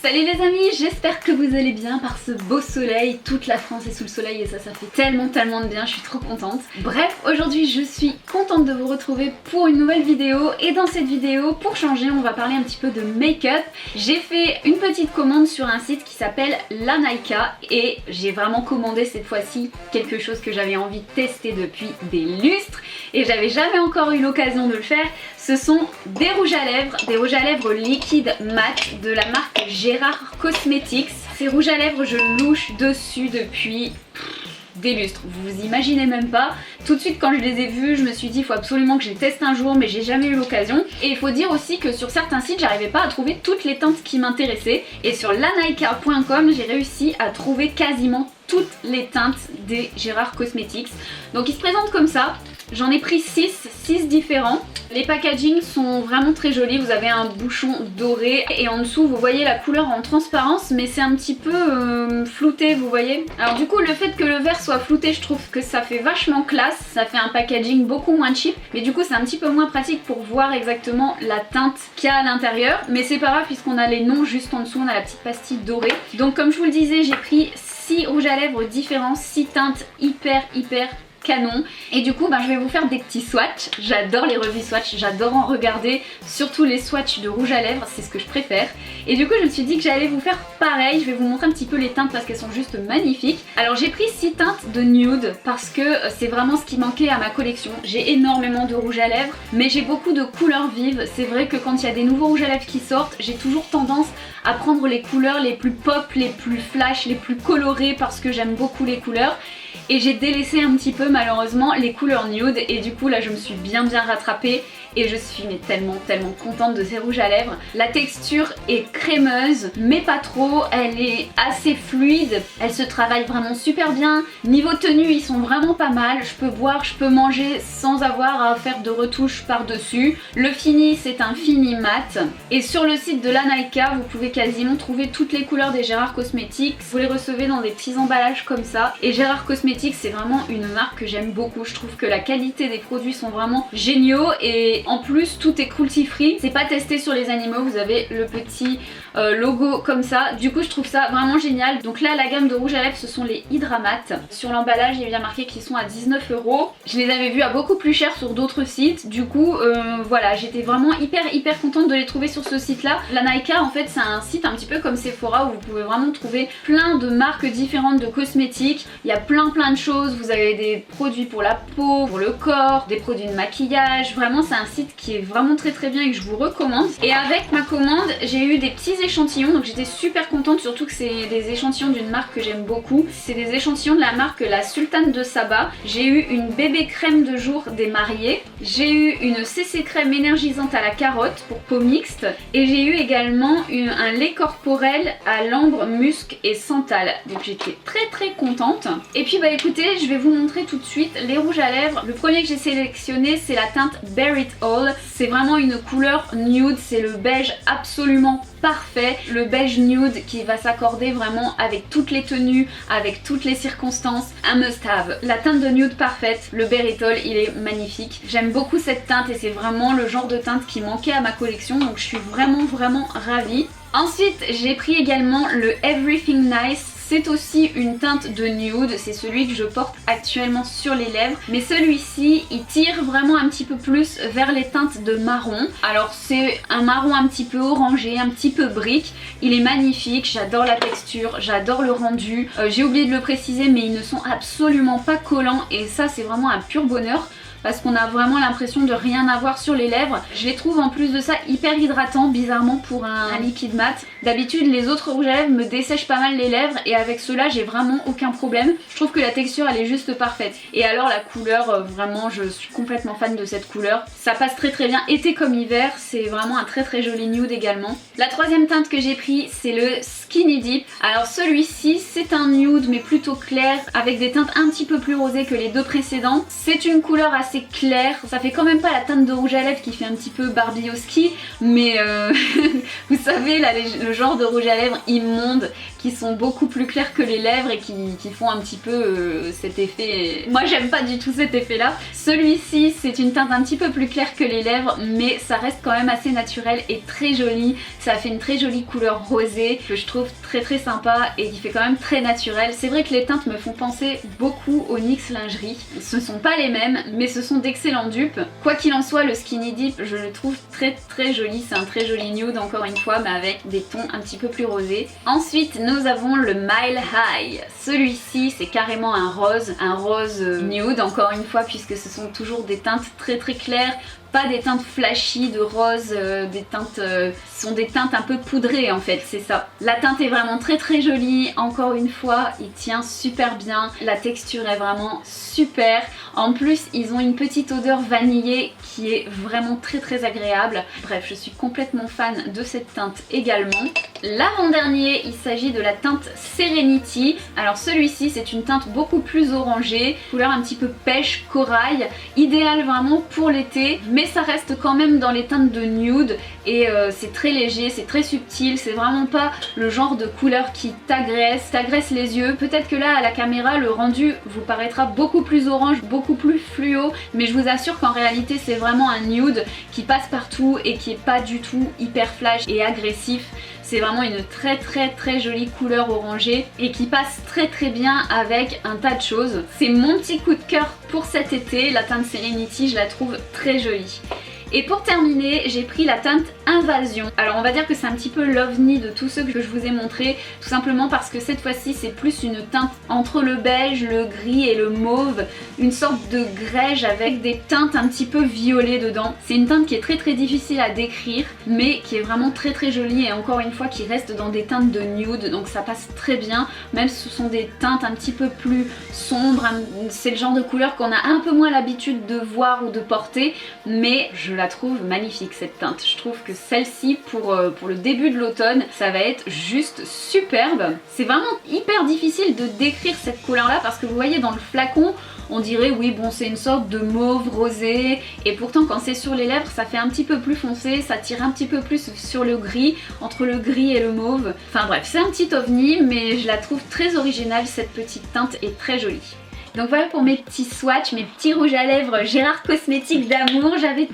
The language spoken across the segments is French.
Salut les amis, j'espère que vous allez bien par ce beau soleil. Toute la France est sous le soleil et ça fait tellement de bien, je suis trop contente. Bref, aujourd'hui je suis contente de vous retrouver pour une nouvelle vidéo. Et dans cette vidéo, pour changer, on va parler un petit peu de make-up. J'ai fait une petite commande sur un site qui s'appelle Lanaica et j'ai vraiment commandé cette fois-ci quelque chose que j'avais envie de tester depuis des lustres et j'avais jamais encore eu l'occasion de le faire. Ce sont des rouges à lèvres liquides mat de la marque Gérard Cosmetics. Ces rouges à lèvres, je louche dessus depuis des lustres, vous imaginez même pas. Tout de suite quand je les ai vus, je me suis dit il faut absolument que je les teste un jour, mais j'ai jamais eu l'occasion. Et il faut dire aussi que sur certains sites j'arrivais pas à trouver toutes les teintes qui m'intéressaient, et sur lanaica.com j'ai réussi à trouver quasiment toutes les teintes des Gérard Cosmetics. Donc ils se présentent comme ça. J'en ai pris 6 différents. Les packagings sont vraiment très jolis. Vous avez un bouchon doré et en dessous vous voyez la couleur en transparence, mais c'est un petit peu flouté, vous voyez. Alors du coup le fait que le verre soit flouté, je trouve que ça fait vachement classe. Ça fait un packaging beaucoup moins cheap, mais du coup c'est un petit peu moins pratique pour voir exactement la teinte qu'il y a à l'intérieur. Mais c'est pas grave puisqu'on a les noms juste en dessous, on a la petite pastille dorée. Donc comme je vous le disais, j'ai pris 6 rouges à lèvres différents, 6 teintes hyper canon. Et du coup je vais vous faire des petits swatchs. J'adore les revues swatch, j'adore en regarder, surtout les swatchs de rouge à lèvres, c'est ce que je préfère. Et du coup je me suis dit que j'allais vous faire pareil. Je vais vous montrer un petit peu les teintes parce qu'elles sont juste magnifiques. Alors j'ai pris 6 teintes de nude parce que c'est vraiment ce qui manquait à ma collection. J'ai énormément de rouge à lèvres, mais j'ai beaucoup de couleurs vives. C'est vrai que quand il y a des nouveaux rouges à lèvres qui sortent, j'ai toujours tendance à prendre les couleurs les plus pop, les plus flash, les plus colorées parce que j'aime beaucoup les couleurs. Et j'ai délaissé un petit peu malheureusement les couleurs nude, et du coup là je me suis bien rattrapée et je suis mais tellement contente de ces rouges à lèvres. La texture est crémeuse mais pas trop, elle est assez fluide, elle se travaille vraiment super bien. Niveau tenue ils sont vraiment pas mal, je peux boire, je peux manger sans avoir à faire de retouches par dessus. Le fini c'est un fini mat, et sur le site de Lanaica vous pouvez quasiment trouver toutes les couleurs des Gérard Cosmetics. Vous les recevez dans des petits emballages comme ça, et Gérard Cosmetics c'est vraiment une marque que j'aime beaucoup. Je trouve que la qualité des produits sont vraiment géniaux, et en plus tout est cruelty free, c'est pas testé sur les animaux. Vous avez le petit logo comme ça, du coup je trouve ça vraiment génial. Donc là la gamme de rouge à lèvres ce sont les Hydra Mat. Sur l'emballage il est bien marqué qu'ils sont à 19 €. Je les avais vus à beaucoup plus cher sur d'autres sites, du coup voilà, j'étais vraiment hyper contente de les trouver sur ce site là. Lanaica en fait c'est un site un petit peu comme Sephora où vous pouvez vraiment trouver plein de marques différentes de cosmétiques. Il y a plein de choses, vous avez des produits pour la peau, pour le corps, des produits de maquillage. Vraiment c'est un site qui est vraiment très bien et que je vous recommande. Et avec ma commande j'ai eu des petits échantillons, donc j'étais super contente, surtout que c'est des échantillons d'une marque que j'aime beaucoup. C'est des échantillons de la marque La Sultane de Saba. J'ai eu une bébé crème de jour des mariés, j'ai eu une CC crème énergisante à la carotte pour peau mixte, et j'ai eu également un lait corporel à l'ambre, musc et santal. Donc j'étais très contente. Et puis écoutez, je vais vous montrer tout de suite les rouges à lèvres. Le premier que j'ai sélectionné c'est la teinte Bear It All. C'est vraiment une couleur nude, c'est le beige absolument parfait, le beige nude qui va s'accorder vraiment avec toutes les tenues, avec toutes les circonstances, un must have. La teinte de nude parfaite, le Bear It All, il est magnifique. J'aime beaucoup cette teinte et c'est vraiment le genre de teinte qui manquait à ma collection, donc je suis vraiment ravie. Ensuite j'ai pris également le Everything Nice. C'est aussi une teinte de nude, c'est celui que je porte actuellement sur les lèvres, mais celui-ci il tire vraiment un petit peu plus vers les teintes de marron. Alors c'est un marron un petit peu orangé, un petit peu brique, il est magnifique, j'adore la texture, j'adore le rendu. J'ai oublié de le préciser mais ils ne sont absolument pas collants, et ça c'est vraiment un pur bonheur parce qu'on a vraiment l'impression de rien avoir sur les lèvres. Je les trouve en plus de ça hyper hydratants, bizarrement pour un liquide mat. D'habitude les autres rouges à lèvres me dessèchent pas mal les lèvres, et avec ceux-là j'ai vraiment aucun problème. Je trouve que la texture elle est juste parfaite. Et alors la couleur, vraiment je suis complètement fan de cette couleur. Ça passe très bien été comme hiver, c'est vraiment un très joli nude également. La troisième teinte que j'ai pris c'est le Skinny Dip. Alors celui-ci c'est un nude mais plutôt clair avec des teintes un petit peu plus rosées que les deux précédents. C'est une couleur assez claire, ça fait quand même pas la teinte de rouge à lèvres qui fait un petit peu Barbie au ski, mais vous savez là le genre de rouge à lèvres immonde qui sont beaucoup plus clairs que les lèvres et qui font un petit peu cet effet. Moi j'aime pas du tout cet effet là. Celui-ci c'est une teinte un petit peu plus claire que les lèvres mais ça reste quand même assez naturel et très joli. Ça fait une très jolie couleur rosée que je trouve très sympa et qui fait quand même très naturel. C'est vrai que les teintes me font penser beaucoup au NYX lingerie. Ce sont pas les mêmes mais ce sont d'excellents dupes. Quoi qu'il en soit, le Skinny Dip je le trouve très joli. C'est un très joli nude encore une fois mais avec des tons un petit peu plus rosés. Ensuite nous avons le Mile High. Celui-ci c'est carrément un rose nude encore une fois puisque ce sont toujours des teintes très claires. Pas des teintes flashy de rose, ce sont des teintes un peu poudrées en fait, c'est ça. La teinte est vraiment très jolie, encore une fois, il tient super bien, la texture est vraiment super. En plus, ils ont une petite odeur vanillée qui est vraiment très agréable. Bref, je suis complètement fan de cette teinte également. L'avant-dernier, il s'agit de la teinte Serenity. Alors celui-ci, c'est une teinte beaucoup plus orangée, couleur un petit peu pêche, corail, idéal vraiment pour l'été, mais ça reste quand même dans les teintes de nude et c'est très léger, c'est très subtil, c'est vraiment pas le genre de couleur qui t'agresse les yeux. Peut-être que là à la caméra le rendu vous paraîtra beaucoup plus orange, beaucoup plus fluo, mais je vous assure qu'en réalité c'est vraiment un nude qui passe partout et qui est pas du tout hyper flash et agressif. C'est vraiment une très jolie couleur orangée et qui passe très bien avec un tas de choses. C'est mon petit coup de cœur pour cet été, la teinte Serenity, je la trouve très jolie. Et pour terminer, j'ai pris la teinte Invasion. Alors on va dire que c'est un petit peu l'ovni de tous ceux que je vous ai montré, tout simplement parce que cette fois-ci c'est plus une teinte entre le beige, le gris et le mauve, une sorte de grège avec des teintes un petit peu violet dedans. C'est une teinte qui est très difficile à décrire, mais qui est vraiment très jolie et encore une fois qui reste dans des teintes de nude, donc ça passe très bien, même si ce sont des teintes un petit peu plus sombres, c'est le genre de couleur qu'on a un peu moins l'habitude de voir ou de porter, mais je la trouve magnifique cette teinte. Je trouve que celle-ci pour le début de l'automne ça va être juste superbe. C'est vraiment hyper difficile de décrire cette couleur là parce que vous voyez dans le flacon on dirait oui bon c'est une sorte de mauve rosé et pourtant quand c'est sur les lèvres ça fait un petit peu plus foncé, ça tire un petit peu plus sur le gris, entre le gris et le mauve. Enfin bref, c'est un petit ovni mais je la trouve très originale cette petite teinte et très jolie. Donc voilà pour mes petits swatchs, mes petits rouges à lèvres Gérard Cosmétiques d'amour. J'avais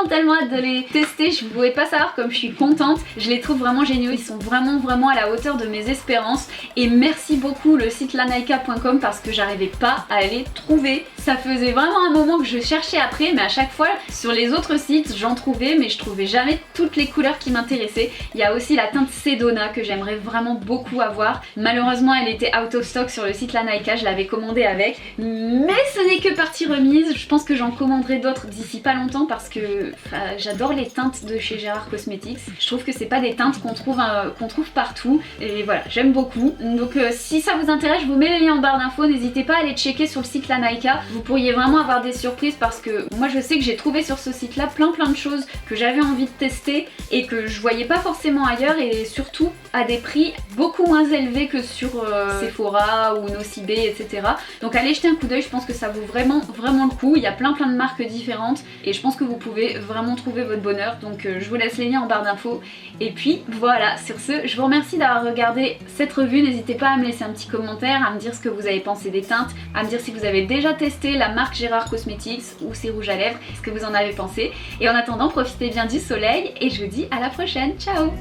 tellement hâte de les tester, je ne pouvais pas savoir comme je suis contente. Je les trouve vraiment géniaux, ils sont vraiment à la hauteur de mes espérances. Et merci beaucoup le site lanaika.com parce que j'arrivais pas à les trouver. Ça faisait vraiment un moment que je cherchais après, mais à chaque fois sur les autres sites j'en trouvais mais je trouvais jamais toutes les couleurs qui m'intéressaient. Il y a aussi la teinte Sedona que j'aimerais vraiment beaucoup avoir. Malheureusement elle était out of stock sur le site Lanaika, je l'avais commandée avec. Mais ce n'est que partie remise, je pense que j'en commanderai d'autres d'ici pas longtemps parce que j'adore les teintes de chez Gérard Cosmétiques. Je trouve que c'est pas des teintes qu'on trouve partout et voilà, j'aime beaucoup. Donc si ça vous intéresse, je vous mets les liens en barre d'infos, n'hésitez pas à aller checker sur le site Lanaika. Vous pourriez vraiment avoir des surprises parce que moi je sais que j'ai trouvé sur ce site là plein de choses que j'avais envie de tester et que je voyais pas forcément ailleurs et surtout à des prix beaucoup moins élevés que sur Sephora ou Nocibé etc. Donc allez jeter un coup d'œil, je pense que ça vaut vraiment le coup. Il y a plein de marques différentes et je pense que vous pouvez vraiment trouver votre bonheur. Donc je vous laisse les liens en barre d'infos. Et puis voilà, sur ce, je vous remercie d'avoir regardé cette revue. N'hésitez pas à me laisser un petit commentaire, à me dire ce que vous avez pensé des teintes, à me dire si vous avez déjà testé la marque Gérard Cosmétiques ou ses rouges à lèvres, ce que vous en avez pensé. Et en attendant, profitez bien du soleil et je vous dis à la prochaine. Ciao!